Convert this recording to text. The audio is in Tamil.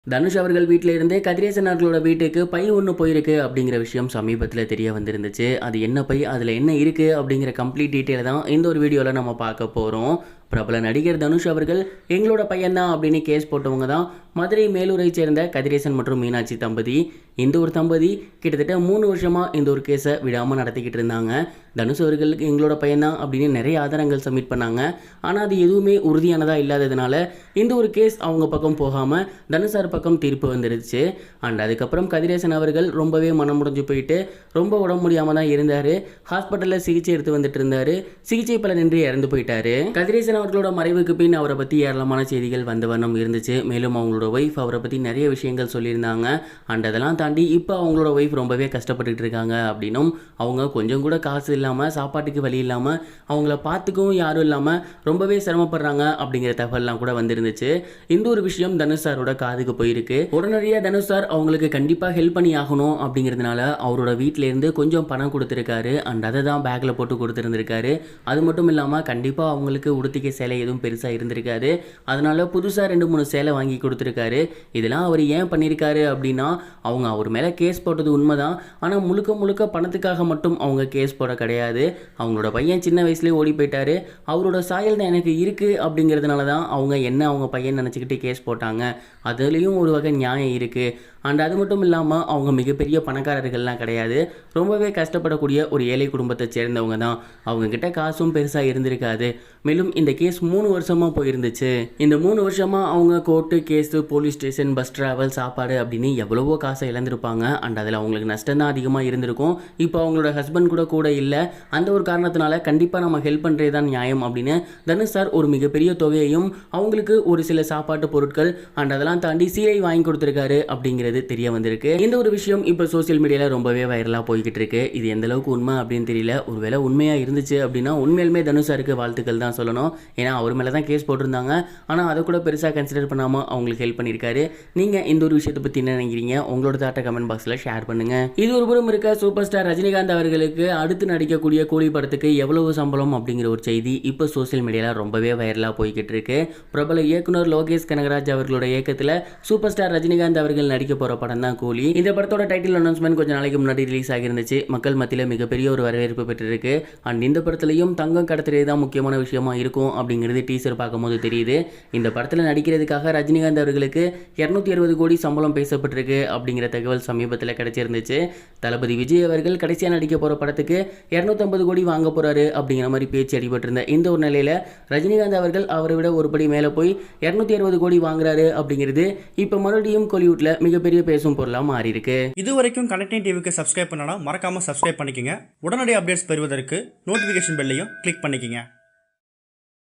தனுஷ் அவர்கள் வீட்டில இருந்தே கதிரேசன் அவர்களோட வீட்டுக்கு பை ஒன்று போயிருக்கு அப்படிங்கிற விஷயம் சமீபத்தில் தெரிய வந்திருந்துச்சு. அது என்ன பை, அதில் என்ன இருக்குது அப்படிங்கிற கம்ப்ளீட் டீட்டெயில் தான் இந்த ஒரு வீடியோவில் நம்ம பார்க்க போகிறோம். பிரபல நடிகர் தனுஷ் அவர்கள் எங்களோட பையன்தான் அப்படின்னு கேஸ் போட்டவங்க தான் மதுரை மேலூரை சேர்ந்த கதிரேசன் மற்றும் மீனாட்சி தம்பதி. இந்த ஒரு தம்பதி கிட்டத்தட்ட 3 வருஷமாக இந்த ஒரு கேஸை விடாமல் நடத்திக்கிட்டு இருந்தாங்க. தனுஷ் அவர்களுக்கு எங்களோட பையன்தான் அப்படின்னு நிறைய ஆதாரங்கள் சப்மிட் பண்ணாங்க. ஆனால் அது எதுவுமே உறுதியானதாக இல்லாததுனால இந்த ஒரு கேஸ் அவங்க பக்கம் போகாமல் தனுஷ் சார் பக்கம் தீர்ப்பு வந்துருச்சு. அண்ட் அதுக்கப்புறம் கதிரேசன் அவர்கள் ரொம்பவே மனம் முடிஞ்சு போயிட்டு ரொம்ப உடம்பு முடியாமல் தான் இருந்தார். ஹாஸ்பிட்டலில் சிகிச்சை எடுத்து வந்துட்டு இருந்தார். சிகிச்சை பலனின்றி இறந்து போயிட்டாரு. கதிரேசன் அவர்களோட மறைவுக்கு பின் அவரை பற்றி ஏராளமான செய்திகள் வந்த வண்ணம் இருந்துச்சு. மேலும் அவங்களோட ஒய்ஃப் அவரை பற்றி நிறைய விஷயங்கள் சொல்லியிருந்தாங்க. அண்ட் அதெல்லாம் தாண்டி இப்போ அவங்களோட ஒய்ஃப் ரொம்பவே கஷ்டப்பட்டுட்டு இருக்காங்க அப்படின்னும், அவங்க கொஞ்சம் கூட காசு இல்லாமல் சாப்பாட்டுக்கு வழி இல்லாமல் அவங்கள பார்த்துக்கவும் யாரும் இல்லாமல் ரொம்பவே சிரமப்படுறாங்க அப்படிங்கிற தகவல்லாம் கூட வந்திருந்துச்சு. இந்த ஒரு விஷயம் தனுஷ் சாரோட காதுக்கு போயிருக்கு. உடனடியாக தனுஷ் சார் அவங்களுக்கு கண்டிப்பாக ஹெல்ப் பண்ணி ஆகணும் அப்படிங்கிறதுனால அவரோட வீட்டிலேருந்து கொஞ்சம் பணம் கொடுத்துருக்காரு. அண்ட் அதை தான் பேக்கில் போட்டு கொடுத்துருந்துருக்காரு. அது மட்டும் இல்லாமல் கண்டிப்பாக அவங்களுக்கு உடுத்திக்க சேலை எதுவும் பெருசாக இருந்திருக்காது. அதனால புதுசாக 2-3 சேலை வாங்கி கொடுத்துருக்காரு. இதெல்லாம் அவர் ஏன் பண்ணியிருக்காரு அப்படின்னா, அவங்க அவர் மேலே கேஸ் போட்டது உண்மைதான். ஆனால் முழுக்க முழுக்க பணத்துக்காக மட்டும் அவங்க கேஸ் போட கிடையாது. அவங்களோட பையன் சின்ன வயசுலேயே ஓடி போயிட்டாரு. அவரோட சாயல் தான் எனக்கு இருக்குது அப்படிங்கிறதுனால தான் அவங்க என்ன அவங்க பையன் நினச்சிக்கிட்டு கேஸ் போட்டாங்க. அதுலேயும் ஒரு வகை நியாயம் இருக்குது. அண்ட் அது மட்டும் இல்லாமல் அவங்க மிகப்பெரிய பணக்காரர்கள்லாம் கிடையாது. ரொம்பவே கஷ்டப்படக்கூடிய ஒரு ஏழை குடும்பத்தை சேர்ந்தவங்க தான். அவங்கக்கிட்ட காசும் பெருசாக இருந்திருக்காது. மேலும் இந்த கேஸ் 3 வருஷமாக போயிருந்துச்சு. இந்த 3 வருஷமாக அவங்க court, case, police station, bus travel, சாப்பாடு அப்படின்னு எவ்வளவோ காசை இழந்திருப்பாங்க. அண்ட் அதில் அவங்களுக்கு நஷ்டம் தான் அதிகமாக இருந்திருக்கும். இப்போ அவங்களோட ஹஸ்பண்ட் கூட இல்லை. அந்த ஒரு காரணத்தினால கண்டிப்பாக நம்ம ஹெல்ப் பண்ணுறது தான் நியாயம் அப்படின்னு தனுஷ் சார் ஒரு மிகப்பெரிய தொகையையும் அவங்களுக்கு ஒரு சில சாப்பாட்டு பொருட்கள் அண்ட் அதெல்லாம் தாண்டி சீலை வாங்கி கொடுத்துருக்காரு அப்படிங்கிறது தெரிய வந்திருக்கு. இந்த ஒரு விஷயம் இப்போ சோசியல் மீடியாவில் ரொம்பவே வைரலாக போய்கிட்டு இருக்கு. இது எந்த அளவுக்கு உண்மை அப்படின்னு தெரியல. ஒருவேளை உண்மையாக இருந்துச்சு அப்படின்னா உண்மையிலுமே தனுஷ் சாருக்கு வாழ்த்துக்கள் தான் சொல்லணும். ஏன்னா அவர் மேலே தான் கேஸ் போட்டிருந்தாங்க. ஆனால் அதை கூட பெருசாக கன்சிடர் பண்ணாமல் அவங்களுக்கு ஹெல்ப் பண்ணியிருக்காரு. நீங்கள் இந்த ஒரு விஷயத்தை பற்றி என்ன நினைக்கிறீங்க? உங்களோட தாட்டை கமெண்ட் பாக்ஸில் ஷேர் பண்ணுங்க. இது ஒரு புறம் இருக்க சூப்பர் ஸ்டார் ரஜினிகாந்த் அவர்களுக்கு அடுத்து நடிக்கக்கூடிய கூலி படத்துக்கு எவ்வளவு சம்பளம் அப்படிங்கிற ஒரு செய்தி இப்போ சோசியல் மீடியாவில் ரொம்பவே வைரலாக போய்கிட்டு இருக்கு. பிரபல இயக்குனர் லோகேஷ் கனகராஜ் அவர்களோட இயக்கத்தில் சூப்பர் ஸ்டார் ரஜினிகாந்த் அவர்கள் நடிக்க போகிற படம் தான் கூலி. இந்த படத்தோட டைட்டில் அனௌன்ஸ்மெண்ட் கொஞ்சம் நாளைக்கு முன்னாடி ரிலீஸ் ஆகிருந்துச்சு. மக்கள் மத்தியில் மிகப்பெரிய ஒரு வரவேற்பு பெற்றிருக்கு. அண்ட் இந்த படத்துலையும் தங்கம் கடத்துறது தான் முக்கியமான விஷயமா இருக்கும் அப்படிங்கிறது டீசர் பார்க்கும்போது தெரியுது. இந்த படத்தில் நடிக்கிறதுக்காக ரஜினிகாந்த் அவர்களுக்கு 260 கோடி சம்பளம் பேசப்பட்டிருக்கு அப்படிங்கிற தகவல் சமீபத்தில் கிடைச்சிருந்துச்சு. தளபதி விஜய் அவர்கள் கடைசியாக நடிக்க போகிற படத்துக்கு 250 கோடி வாங்க போகிறாரு அப்படிங்கிற மாதிரி பேச்சு அடிபட்டிருந்த இந்த ஒரு நிலையில் ரஜினிகாந்த் அவர்கள் அவரை விட ஒரு படி மேலே போய் 260 கோடி வாங்குறாரு அப்படிங்கிறது இப்போ மறுபடியும் கோலிவுட்ல மிகப்பெரிய பேசும் பொருளாக மாறி இருக்கு. இதுவரைக்கும் கனெக்டிங் டிவிக்கு சப்ஸ்கிரைப் பண்ணனா மறக்காம சப்ஸ்கிரைப் பண்ணிக்கங்க. உடனடி அப்டேட்ஸ் பெறுவதற்கு நோட்டிஃபிகேஷன் பெல்லையும் கிளிக் பண்ணிக்கங்க.